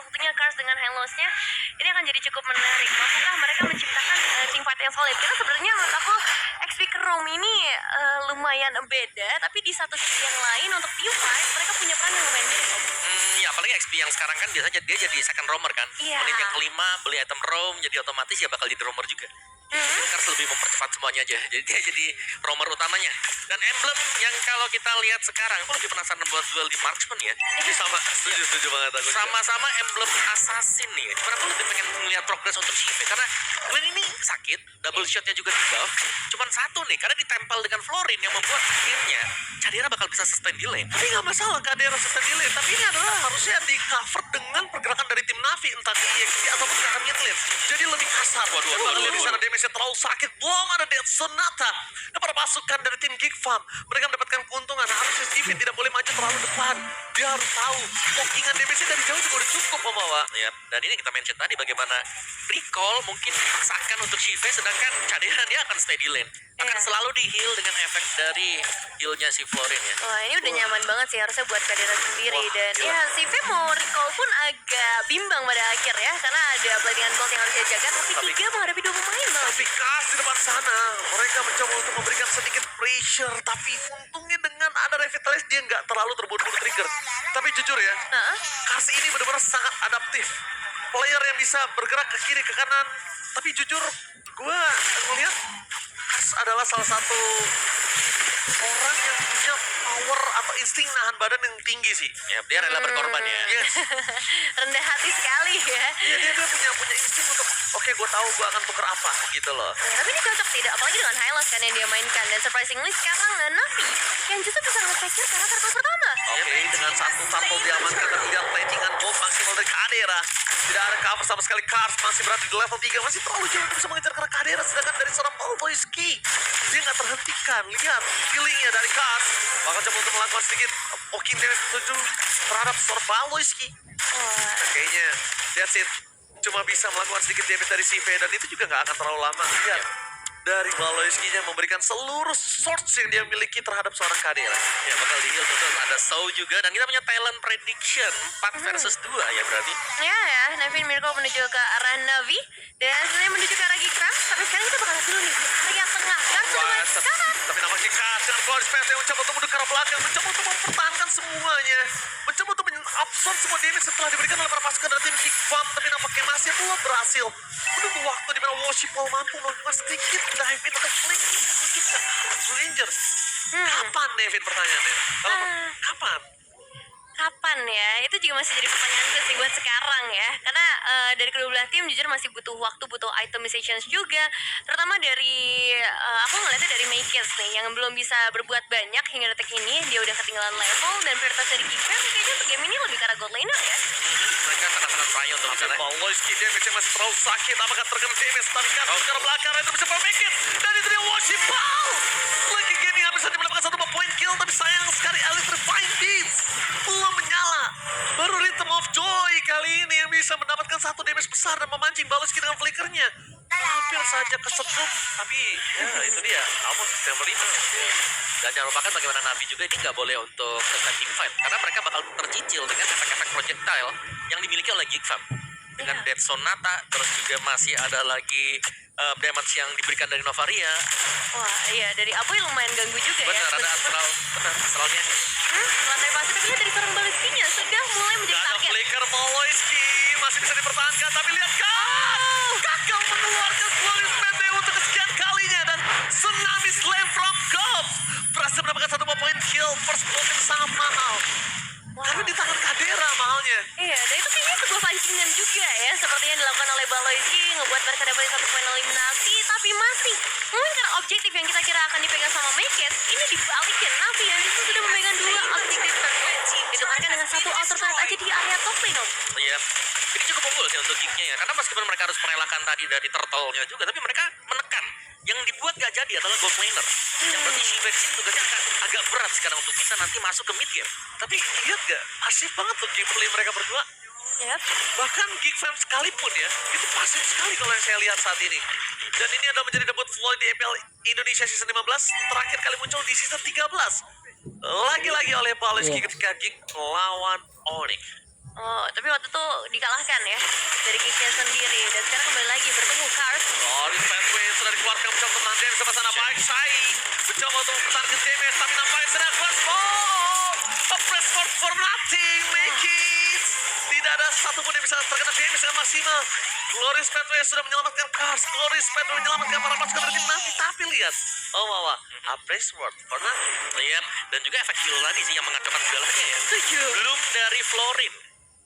salah satunya Cars dengan Hellos-nya. Ini akan jadi cukup menarik. Maksudnya mereka menciptakan teamfight yang solid. Karena sebenarnya menurut aku X-Pick Rome ini lumayan beda, tapi di satu sisi yang lain untuk teamfight mereka punya peran yang lumayan mirip. Ya apalagi XP yang sekarang kan biasanya dia jadi second roamer kan. Iya. Menit yang kelima beli item roam, jadi otomatis ya bakal jadi roamer juga. Cars lebih mempercepat semuanya aja, jadi dia jadi roamer utamanya. Dan emblem yang kalau kita lihat sekarang, aku lebih penasaran buat duel di marksman ya. Ini sama, setuju banget aku. Sama-sama emblem assassin nih. Cuman aku lebih pengen melihat progress untuk Shive karena Glenn ini sakit, double shotnya juga di buff. Cuman satu nih, karena ditempel dengan Florin yang membuat akhirnya Kadira bakal bisa sustain di lane. Tapi nggak masalah Kadira sustain di lane, tapi ini adalah harusnya di cover dengan pergerakan dari tim Navi entah di EXP ataupun pergerakan mid lane. Jadi lebih kasar. Waduh. Di sana damage terlalu sakit. Belum ada Death Sonata. Dan para pasukan dari tim Geek Farm, mereka mendapatkan keuntungan. Harusnya Steven tidak boleh maju terlalu depan. Dia harus tahu pokingan damage dari jauh juga udah cukup membawa. Ya, dan ini kita mention tadi bagaimana recall mungkin dipaksakan untuk Shive, sedangkan Kadira dia akan stay di lane. Akan selalu di heal dengan efek dari healnya si Florin ya. Wah, ini udah nyaman banget sih harusnya buat Kadira sendiri. Dan ya Shive mau recall pun agak bimbang pada akhir ya, karena ada Blinding Bolt yang harus dia jaga, tapi 3 menghadapi 2 pemain malah. Tapi Cars di depan sana, mereka mencoba untuk memberikan sedikit pressure, tapi untungnya dengan ada Revitalize dia nggak terlalu terburu-buru trigger. Tapi jujur ya, Cars ini benar-benar sangat adaptif. Player yang bisa bergerak ke kiri ke kanan. Tapi jujur, gue ngeliat Cars adalah salah satu orang yang punya power atau insting nahan badan yang tinggi sih. Ya, dia rela berkorban ya. Yes. Rendah hati sekali ya. Iya, dia punya insting untuk oke, gue tahu gue akan tuker apa gitu loh. Tapi ini cocok tidak, apalagi dengan Hylos kan yang dia mainkan. Dan surprisingly sekarang Navi yang justru bisa nge-factor karena turtle pertama. Oke, dengan satu turtle diamankan dan lihat platingan bomb maksimal dari Kadira. Tidak ada cover sama sekali. Cars masih berada di level 3, masih terlalu jauh untuk bisa mengejar ke Kadira. Sedangkan dari seorang Balboyski, dia nggak terhentikan. Lihat killingnya dari Cars. Bakal coba untuk melakukan sedikit poking damage terhadap seorang Balboyski. Kayaknya that's it. Cuma bisa melakukan sedikit damage dari Shive dan itu juga nggak akan terlalu lama. Lihat dari Balboyski-nya memberikan seluruh swords yang dia miliki terhadap seorang Kadira. Ya bakal di heal terus ada Soul juga dan kita punya talent prediction 4 versus 2 ya berarti. Ya, Navi Mirko menuju ke arah Navi dan sebenarnya menuju ke arah Geekcraft. Tapi sekarang kita bakal lihat dulu nih area tengah kan sudah. Tapi nampaknya Cars dengan Floris Path yang mencoba untuk mendekat belakang, mencoba untuk mempertahankan semuanya, mencoba untuk mengabsorb semua damage setelah diberikan oleh para pasukan dari tim Geek Farm, tapi nampaknya masih belum berhasil. Menunggu waktu di mana Worshipful mampu melakukan sedikit dive in atau flick sedikit Rangers. Kapan Nevin pertanyaannya? Kapan? Kapan ya? Itu juga masih jadi pertanyaanku sih buat sekarang ya. Karena dari kedua belah tim jujur masih butuh waktu, butuh itemizations juga. Terutama dari aku ngeliatnya dari Makers nih yang belum bisa berbuat banyak hingga detik ini. Dia udah ketinggalan level dan prioritas dari Geekfam kayaknya untuk game ini lebih ke arah God Laner ya. Mereka sangat-sangat payah untuk misalnya. Balboyski damage-nya masih terlalu sakit. Apakah terkena damage? Tapi kan ke belakang itu bisa make it. Dan itu dia Worshipful. Lagi gaming habis saja mendapatkan 1 point kill. Tapi sayang sekali Elite Refined Beats belum menyala. Baru Rhythm of Joy kali ini yang bisa mendapatkan 1 damage besar dan memancing Balboyski dengan flickernya. Hampir saja kesetrum. Tapi ya itu dia. Almost sistem Rhythm. Dan jangan lupakan bagaimana Navi juga ini nggak boleh untuk team fight. Karena mereka bakal tercicil dengan efek-efek projectile yang dimiliki oleh Geek Farm. Dengan Death Sonata, terus juga masih ada lagi damage yang diberikan dari Novaria. Wah iya, dari Aboy lumayan ganggu juga Benar, ya. ada astral. Benar, astralnya. Lantai pasti, tapi lihat dari seorang Balboyski-nya sudah mulai menjadi Gak ada target. flicker Balboyski. Masih bisa dipertahankan, tapi lihat kan. Gagal mengeluarkan Floris Mete untuk kesekian kalinya. Dan Tsunami Slam from Ghost berhasil mendapatkan 1 point kill. First blood yang sangat mahal. Tapi di tangan Kadira mahalnya. Iya, dan itu kayaknya sebuah pancingan juga ya, seperti yang dilakukan oleh Balboyski, ngebuat mereka dapetin 1 poin eliminasi, tapi masih mungkin karena objektif yang kita kira akan dipegang sama Makers, ini dibalikin. Navi yang justru sudah memegang 2 objektif tersebut, ditukarkan dengan 1 outer turret aja di area top lane. Iya, ini cukup unggul sih untuk geeknya ya, karena meskipun mereka harus merelakan tadi dari turtle-nya juga, tapi mereka menekan. Yang dibuat gak jadi adalah gold laner. Yang berarti Shive di sini tugasnya akan agak berat sekarang untuk bisa nanti masuk ke mid game. Tapi lihat gak, pasif banget tuh gameplay mereka berdua. Yep. Bahkan Geek Fam sekalipun ya, itu pasif sekali kalau yang saya lihat saat ini. Dan ini adalah menjadi debut Floyd di EPL Indonesia season 15, terakhir kali muncul di season 13. Lagi-lagi oleh Balboyski ketika Geek melawan Onyx. Oh, tapi waktu itu dikalahkan ya dari Geeknya sendiri. Dan sekarang kembali lagi bertemu Cars. Loris Pathway sudah dikeluarkan mencoba untuk James sama sana baik Sai mencoba untuk bertahan ke James tapi nampaknya sudah keluar a press for nothing make it tidak ada satupun yang bisa terkena James dengan maksimal. Loris Pathway sudah menyelamatkan Cars, Loris Pathway menyelamatkan para pasukan dari tim Navi, tapi lihat a press for nothing. Yep. Dan juga efek kill tadi sih yang mengacaukan segalanya ya. Belum dari Florin,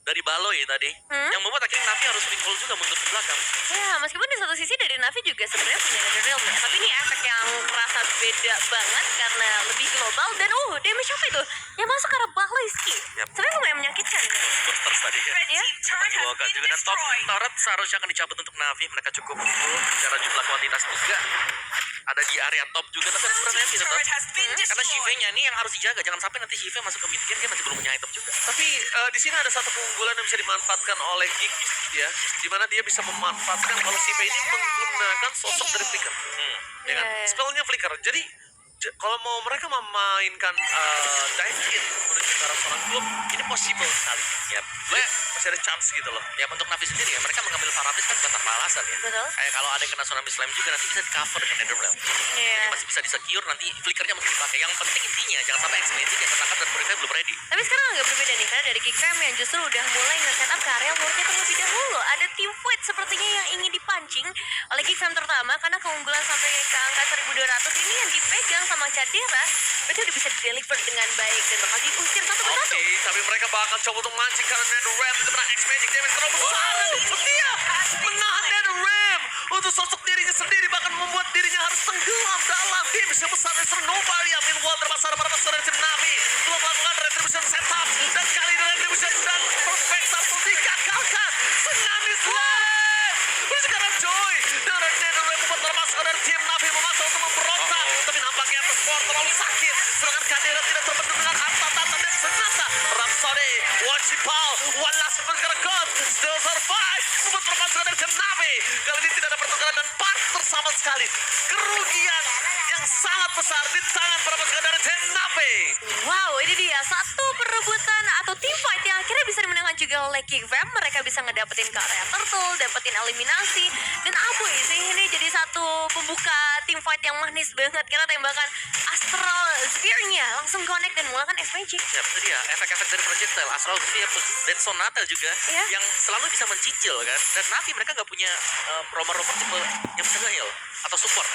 dari Baloy tadi yang membuat akhirnya Navi harus recall juga mundur ke belakang. Ya, meskipun di satu sisi dari Navi juga sebenarnya punya Netherrealm ya. Tapi ini efek yang kerasa beda banget karena lebih global. Dan damage apa itu? Yang masuk ke arah Baloyski. Yap. Sebenarnya lumayan menyakitkan ya. Bursters tadi ya. Ya. Dibawakan juga dan top turret seharusnya akan dicabut untuk Navi. Mereka cukup full secara jumlah kuantitas juga. Ada di area top juga tapi sebenarnya tidak tahu. Karena Shive-nya ini yang harus dijaga, jangan sampai nanti Shive masuk ke mid game dia masih belum punya item juga. Tapi di sini ada satu keunggulan yang bisa dimanfaatkan oleh Geek ya, di mana dia bisa memanfaatkan kalau Shive ini menggunakan sosok dari Flicker. Ya kan? Iya. Spellnya Flicker. Jadi kalau mau mereka memainkan dive in menuju ke arah seorang klub ini possible sekali ya. Masih ada chance gitu loh ya. Untuk Navi sendiri ya, mereka mengambil Faramis kan bukan tanpa alasan ya. Betul. Kayak kalau ada yang kena Tsunami Slam juga nanti bisa di cover dengan Netherrealm. Iya. Jadi masih bisa di-secure, nanti flickernya masih dipakai. Yang penting intinya jangan sampai X-Magic yang ketangkap dan Purify belum ready. Tapi sekarang agak berbeda nih, karena dari Geek Fam yang justru udah mulai nge-setup ke area warnya terlebih dahulu. Ada team fight sepertinya yang ingin dipancing oleh Geek Fam terutama, karena keunggulan sampai ke angka 1200 ini yang dipegang sama Cadera, berarti udah bisa deliver dengan baik dan bakal diusir satu persatu. Oke, tapi mereka bakal coba untuk mancing karena Netherrealm itu pernah X-Magic damage terlalu besar dan untuk dia menahan Netherrealm untuk sosok dirinya sendiri, bahkan membuat dirinya harus tenggelam dalam game yang besar dari Nova yang meanwhile terbesar para pasukan dari tim Navi belum melakukan retribution setup dan kali ini retribution dan perfect sample digagalkan. Tsunami Slam sekarang Joy dan Netherrealm membuat para pasukan dari tim Navi memaksa untuk memberontak, tapi nampaknya Sport terlalu sakit sedangkan Kadera tidak terbentuk dengan harta tata dan senjata. Rhapsody, Watchipal, one last bergerak still survive membuat para pasukan dari tim Navi kali ini tidak ada pertukaran dan partner sama sekali. Kerugian yang sangat besar di tangan para pasukan dari tim Navi. Wow, ini dia satu perebutan atau team fight yang akhirnya bisa dimenangkan juga oleh Geek Fam. Mereka bisa ngedapetin ke area turtle, dapetin eliminasi. Dan Abu sih ini jadi satu pembuka team fight yang manis banget karena tembakan Astral Sphere-nya langsung connect dan menggunakan S-Magic. Ya, itu dia efek-efek dari projectile Astral Sphere dan Sonata juga Iya. yang selalu bisa mencicil kan. Dan Navi mereka nggak punya romer-romer tipe yang bisa nge-heal atau support.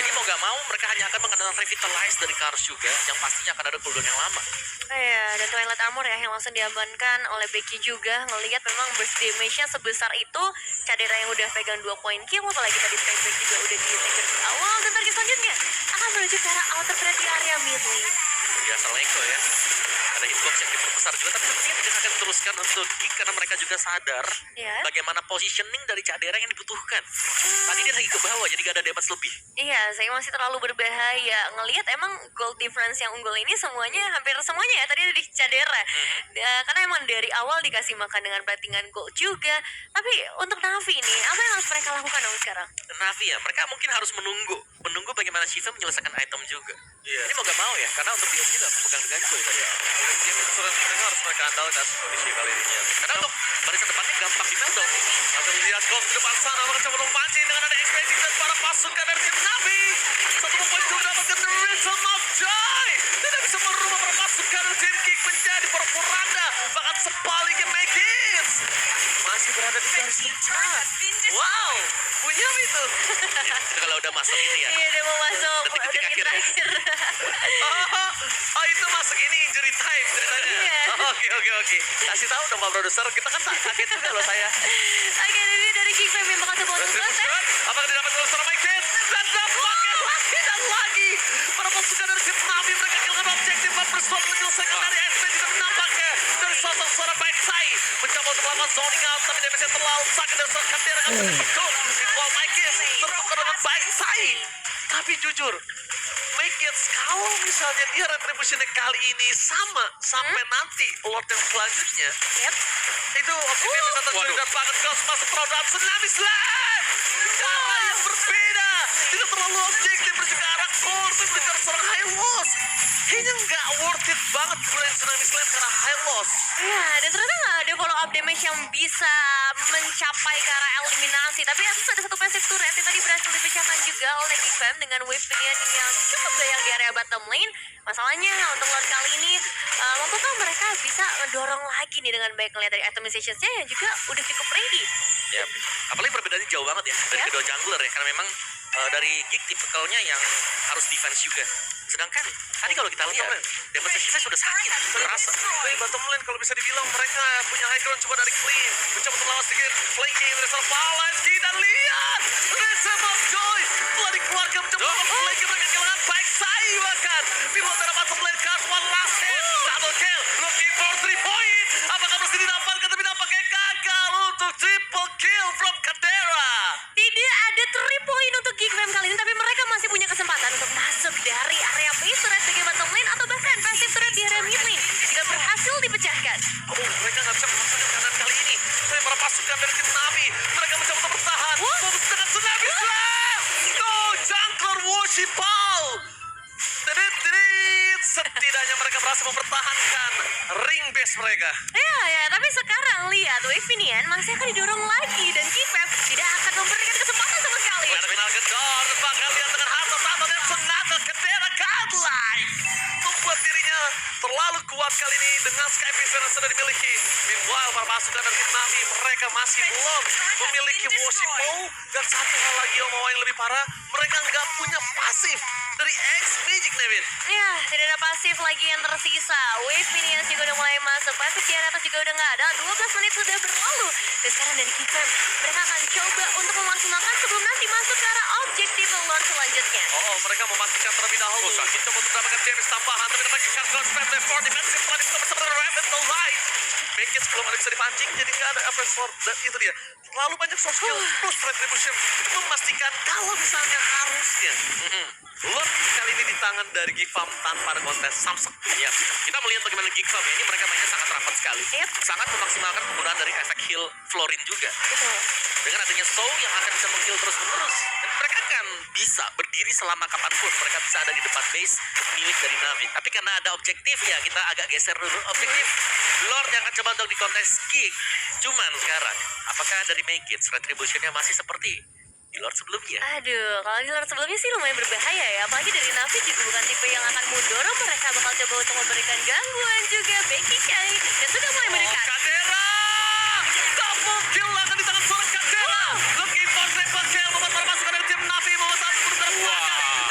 Jadi mau nggak mau mereka hanya akan mengandalkan revitalize dari Cars juga yang pastinya akan ada cooldown yang lama. Iya, dan Twilight Armor ya yang langsung diamankan oleh Becky juga. Ngelihat memang burst damage-nya sebesar itu. Cadera yang udah pegang 2 poin kill, apalagi tadi Skyback juga udah di-take di awal. Dan target selanjutnya akan menuju ke arah outer threat di area mid lane. Biasa Leko ya. Ada hitbox yang diperbesar juga, tapi sepertinya tidak akan teruskan untuk Geek karena mereka juga sadar Iya. bagaimana positioning dari Cadera yang dibutuhkan. Tadi dia lagi ke bawah jadi gak ada damage lebih. Iya, saya masih terlalu berbahaya. Ngelihat emang gold difference yang unggul ini semuanya, hampir semuanya ya, tadi ada di Cadera. Karena emang dari awal dikasih makan dengan platingan gold juga. Tapi untuk Navi ini, apa yang harus mereka lakukan dong sekarang? Navi ya, mereka mungkin harus menunggu bagaimana Shiva menyelesaikan item juga. Ini mau gak mau ya, karena untuk dia juga pegang dengan Joy tadi. Game insurance mereka harus mereka andalkan kondisi kali ini ya. Karena untuk barisan depannya gampang di meltdown. Atau lihat gol ke depan sana, mereka coba memancing dengan ada expecting dan para pasukan dari tim Navi. Satu poin juga mendapatkan the Rhythm of Joy. Tidak bisa merubah para pasukan dari tim Geek menjadi porak-poranda. Bahkan sebaliknya make it. Masih berada di garis depan. Wow, punya itu. Itu kalau udah masuk ini ya. Iya, dia mau masuk. Detik-detik Detik akhir ya. terakhir. Oh, itu masuk ini injury time ceritanya. Iya. Oke. Kasih tahu dong Pak Produser, kita kan kaget juga loh saya. Oke, ini dari Geek Fam yang bakal sebuah Retribution, apakah didapat oleh seorang Mike James? Dan dapat lagi dan lagi. Para pasukan dari tim Navi mereka kehilangan objektif dan bersuara menyelesaikan dari SP tidak nampaknya dari sosok seorang Baik Sai mencoba untuk melakukan zoning out tapi dia masih terlalu sakit dan seorang Kadera akan berbetul. Meanwhile Mike James tertukar dengan Baik Sai. Tapi jujur, Make it kalau misalnya dia retributionnya kali ini sama sampai nanti Lord yang selanjutnya Yep. itu oke bisa terjadi dan banget Ghost masuk produk Tsunami Slam cara yang berbeda, tidak terlalu objektif dan juga arah core, tapi berbicara seorang high loss. Kayaknya nggak worth it banget Grand Tsunami Slam karena high loss. Ya, dan ternyata nggak ada follow up damage yang bisa mencapai ke arah eliminasi. Tapi Asus ada satu passive turret yang tadi berhasil dipecahkan juga oleh Geekfam dengan wave minion yang cukup banyak di area bottom lane. Masalahnya untuk Lord kali ini, mampukah mereka bisa mendorong lagi nih dengan baik ngeliat dari itemization-nya yang juga udah cukup ready. Ya, apalagi perbedaannya jauh banget ya dari kedua jungler ya, karena memang dari Geek tipikalnya yang harus defense juga. Sedangkan tadi kalau kita lihat, damage kita sudah sakit, terasa. Tapi bottom lane kalau bisa dibilang mereka punya high ground coba dari Clean. Mencoba untuk lawan sedikit flanking dari seorang Palaski dan lihat Rhythm of Joy telah dikeluarkan mencoba untuk flanking mereka kehilangan baik saya bahkan. Pivot dari bottom lane card one last hit. Double kill looking for 3 point. Apakah mesti didapatkan tapi nampaknya gagal untuk triple kill from Kadera. Tidak ada 3 point untuk Geekfam kali ini, tapi mereka masih punya kesempatan untuk masuk dari area base turret sebagai bottom lane atau bahkan passive turret di area mid lane jika berhasil dipecahkan. Oh, mereka nggak bisa memaksakan keadaan kali ini. Tapi para pasukan dari tim Navi, mereka mencoba untuk bertahan. Fokus dengan Tsunami Slam. No, Jungler Worship Ball. Setidaknya mereka berhasil mempertahankan ring base mereka. Ya, tapi sekarang lihat wave minion masih akan didorong lagi dan Geekfam tidak akan memberikan kesempatan sama sekali. Final Gedor, bahkan lihat dengan harta-tahta dan Sonata Kadera godlike. Membuat dirinya terlalu kuat kali ini dengan Sky Vision yang sudah dimiliki. Meanwhile, para pasukan dari tim Navi, mereka masih belum memiliki Worship Bow. Dan satu hal lagi yang lebih parah, mereka nggak punya pasif dari X-Magic, Nevin. Ya, tidak ada pasif lagi yang tersisa. Wave minions juga udah mulai masuk. Pasif di area atas juga udah nggak ada. 12 menit sudah berlalu. Dan sekarang dari Geekfam, mereka akan coba untuk memaksimalkan sebelum nanti masuk ke arah objektif Lord selanjutnya. Mereka memastikan terlebih dahulu. Sakit coba untuk mendapatkan damage tambahan, tapi mendapatkan Gunspam dari 4 Dimension telah disebut seperti Raven the Light. Mankins belum ada bisa dipancing, jadi nggak ada apa sword. Dan itu dia, terlalu banyak soft skill plus retribution memastikan kalau misalnya harusnya Lord kali ini di tangan dari Geekfam tanpa ada kontes Samsung. Ya, kita melihat bagaimana Geekfam ya, ini mereka mainnya sangat rapat sekali. Yep. Sangat memaksimalkan penggunaan dari efek heal Florin juga. Betul. Dengan adanya Soul yang akan bisa meng-heal terus-menerus. Dan mereka akan bisa berdiri selama kapanpun. Mereka bisa ada di depan base milik dari Navi. Tapi karena ada objektif ya, kita agak geser dulu objektif. Lord yang akan coba untuk di kontes Geek. Cuman sekarang, apakah dari Make It retribution-nya masih seperti di Lord sebelumnya? Aduh, kalau di Lord sebelumnya sih lumayan berbahaya ya. Apalagi dari Navi juga bukan tipe yang akan mundur. Mereka bakal coba untuk memberikan gangguan juga. Becky Kai dan sudah mulai mendekat. Kadera! Double kill akan di tangan seorang Kadera. Looking for triple kill, membuat para pasukan dari tim Navi membuat satu belakang.